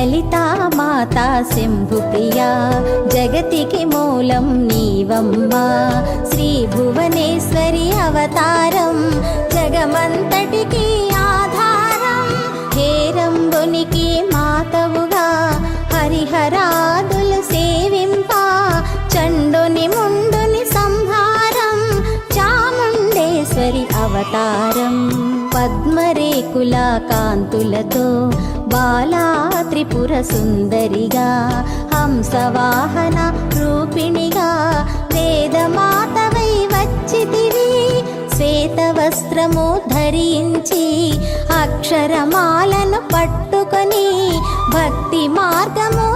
లలితా మాతా శంభుప్రియా జగతికి మూలం నీవమ్మా శ్రీ భువనేశ్వరి అవతారం జగమంతటికి ఆధారం హేరంబునికి మాతవుగా హరిహరాదులు సేవింప చండుని ముండుని సంహారం చాముండేశ్వరి అవతారం పద్మరేకుల కాంతులతో బాలా త్రిపుర సుందరిగా హంసవాహన రూపిణిగా వేదమాతవై వచ్చితివి శ్వేత వస్త్రము ధరించి అక్షరమాలను పట్టుకొని భక్తి మార్గము